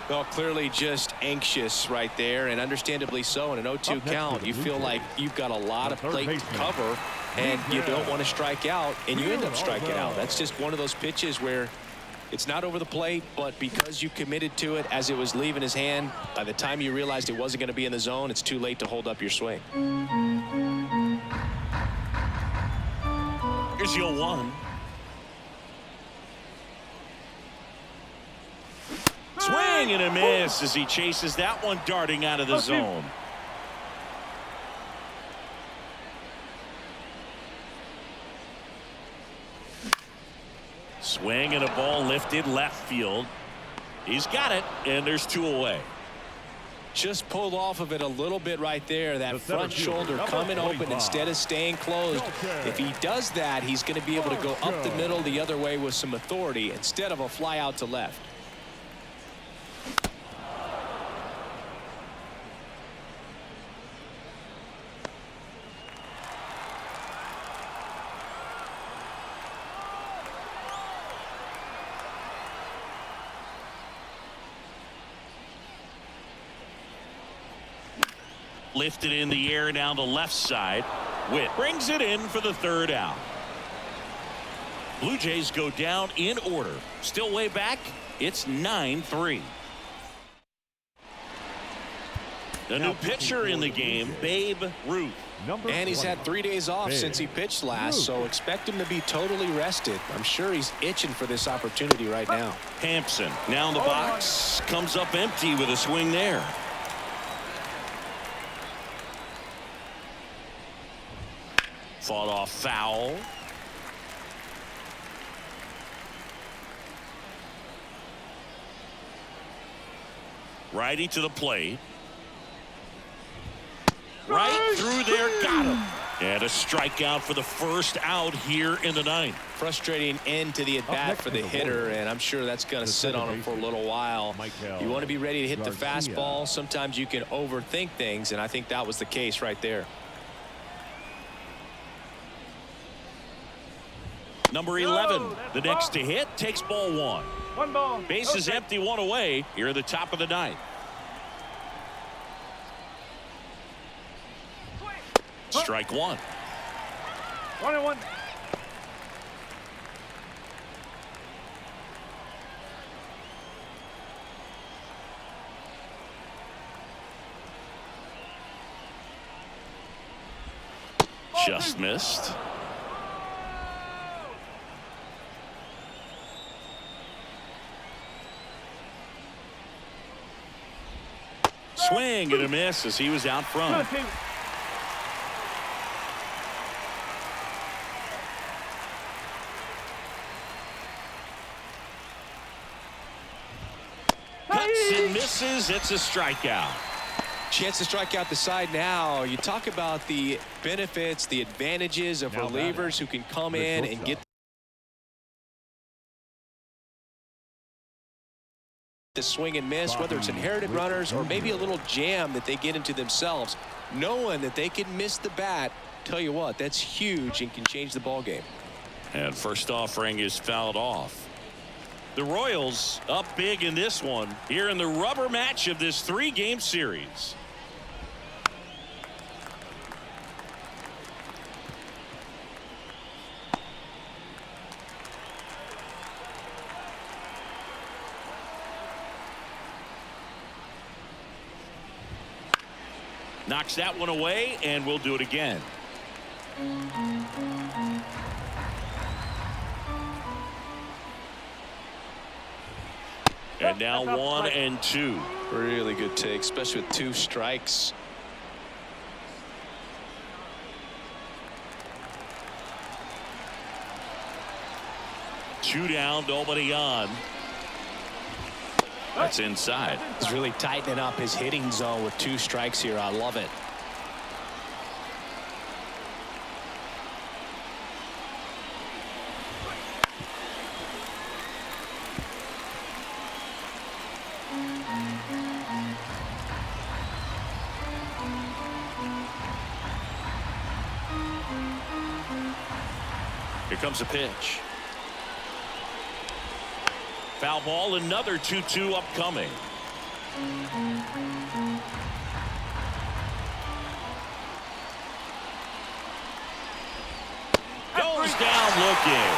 Well, clearly just anxious right there, and understandably so. In an 0-2 count, you feel like you've got a lot of plate to cover, and you don't want to strike out, and you end up striking out. That's just one of those pitches where it's not over the plate, but because you committed to it as it was leaving his hand, by the time you realized it wasn't going to be in the zone, it's too late to hold up your swing. Here's your 1. Swing and a miss as he chases that one darting out of the zone. Swing and a ball lifted left field. He's got it, and there's 2 away. Just pulled off of it a little bit right there. That front shoulder coming open instead of staying closed. If he does that, he's going to be able to go up the middle the other way with some authority instead of a fly out to left. Lifted in the air down the left side. Witt brings it in for the 3rd out. Blue Jays go down in order. Still way back. It's 9-3. The new pitcher in the game, Babe Ruth. And he's had 3 days off since he pitched last, so expect him to be totally rested. I'm sure he's itching for this opportunity right now. Hampson now in the box. Comes up empty with a swing there. Fought off foul. Righty to the plate. Right through there, got him. And a strikeout for the 1st out here in the 9th. Frustrating end to the at-bat for the hitter, and I'm sure that's going to sit on him for a little while. You want to be ready to hit the fastball. Sometimes you can overthink things, and I think that was the case right there. Number 11, the next to hit, takes ball 1. 1 ball. Bases empty, 1 away here at the top of the 9th. Strike 1. 1-1. Just missed. Swing and a miss as he was out front. Cuts and misses. It's a strikeout. Chance to strike out the side now. You talk about the benefits, the advantages of relievers who can come in and get the swing and miss, whether it's inherited runners or maybe a little jam that they get into themselves, knowing that they can miss the bat. Tell you what, that's huge and can change the ball game. And first offering is fouled off. The Royals up big in this one here in the rubber match of this 3-game series. Knocks that one away, and we'll do it again. And now 1-2. Really good take, especially with 2 strikes. Two down, nobody on. That's inside. He's really tightening up his hitting zone with 2 strikes here. I love it. Here comes a pitch. Foul ball, another 2-2 upcoming. Goes down looking.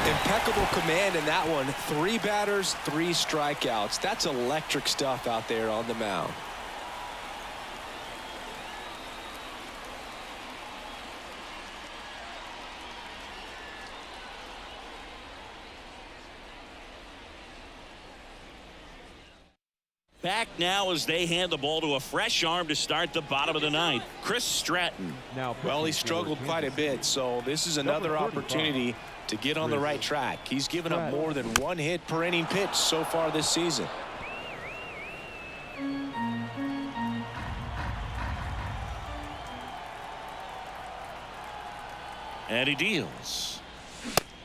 Impeccable command in that one. 3 batters, 3 strikeouts. That's electric stuff out there on the mound. Back now as they hand the ball to a fresh arm to start the bottom of the ninth. Chris Stratton. Now, Well, he struggled quite a bit, so this is another opportunity to get on the right track. He's given up more than 1 hit per inning pitch so far this season. And he deals.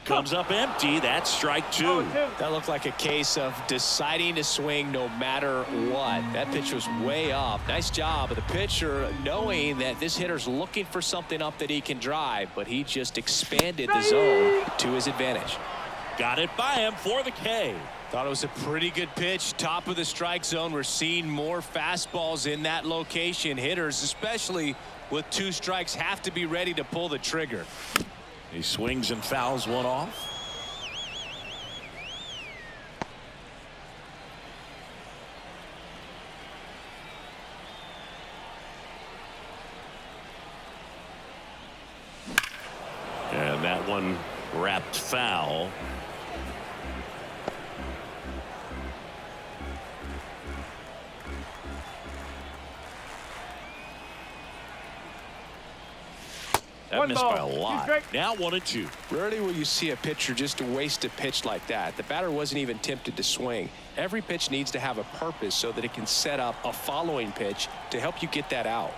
Comes up empty. That's strike 2. That looked like a case of deciding to swing no matter what. That pitch was way up. Nice job of the pitcher knowing that this hitter's looking for something up that he can drive, but he just expanded the zone to his advantage. Got it by him for the K. Thought it was a pretty good pitch. Top of the strike zone. We're seeing more fastballs in that location. Hitters, especially with 2 strikes, have to be ready to pull the trigger. He swings and fouls one off. And that one wrapped foul. That missed by a lot. Now 1-2. Rarely will you see a pitcher just waste a pitch like that. The batter wasn't even tempted to swing. Every pitch needs to have a purpose so that it can set up a following pitch to help you get that out.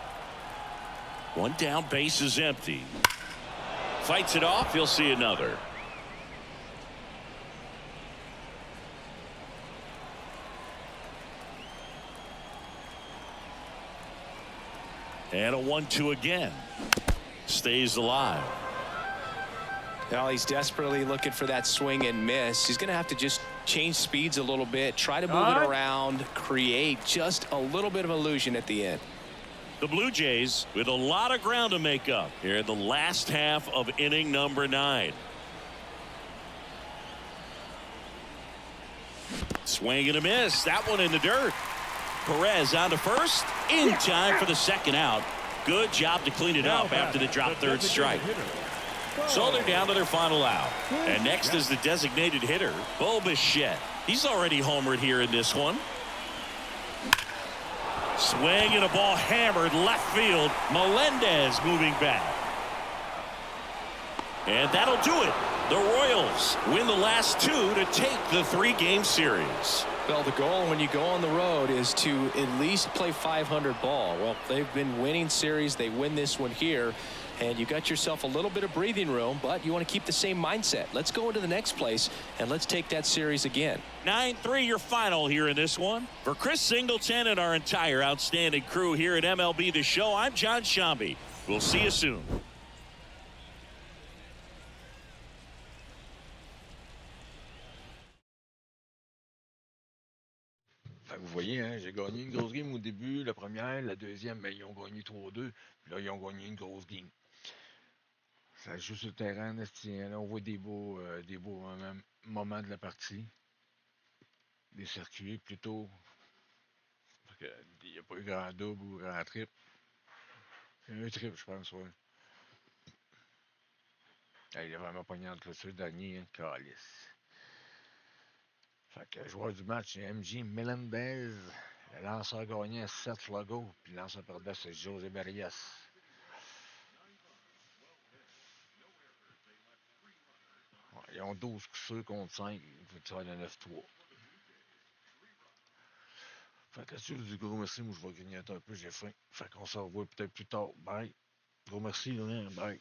1 down, base is empty. Fights it off. You'll see another. And a 1-2 again. Stays alive. Now he's desperately looking for that swing and miss. He's going to have to just change speeds a little bit, try to move it around, create just a little bit of illusion at the end. The Blue Jays with a lot of ground to make up here in the last half of inning number 9. Swing and a miss. That one in the dirt. Perez on to first in time for the second out. Good job to clean it up after the drop third strike. So they're down to their final out. And next is the designated hitter, Bo Bichette. He's already homered here in this one. Swing and a ball hammered left field. Melendez moving back. And that'll do it. The Royals win the last 2 to take the 3-game series. Well, the goal when you go on the road is to at least play 500 ball. Well, they've been winning series. They win this one here. And you got yourself a little bit of breathing room, but you want to keep the same mindset. Let's go into the next place, and let's take that series again. 9-3 your final here in this one. For Chris Singleton and our entire outstanding crew here at MLB The Show, I'm John Shambi. We'll see you soon. Vous voyez, hein, j'ai gagné une grosse game au début, la première, la deuxième, ben, ils ont gagné 3-2, puis là, ils ont gagné une grosse game. Ça joue sur le terrain, là, on voit des beaux moments de la partie. Des circuits, plutôt. Il n'y a pas eu grand double ou grand triple. C'est un triple, je pense, ouais. Il a vraiment pogné entre ceux derniers, hein, calice. Fait que joueur du match, c'est MJ Melendez. Le lanceur gagnant, Seth Lugo. Puis le lanceur perdant, c'est José Berrios. Ouais, ils ont 12 coups sûrs contre 5. Il faut tirer le 9-3. Fait que là-dessus, du gros merci. Moi, je vais grignoter un peu. J'ai faim. Fait qu'on se revoit peut-être plus tard. Bye. Gros merci, Bye.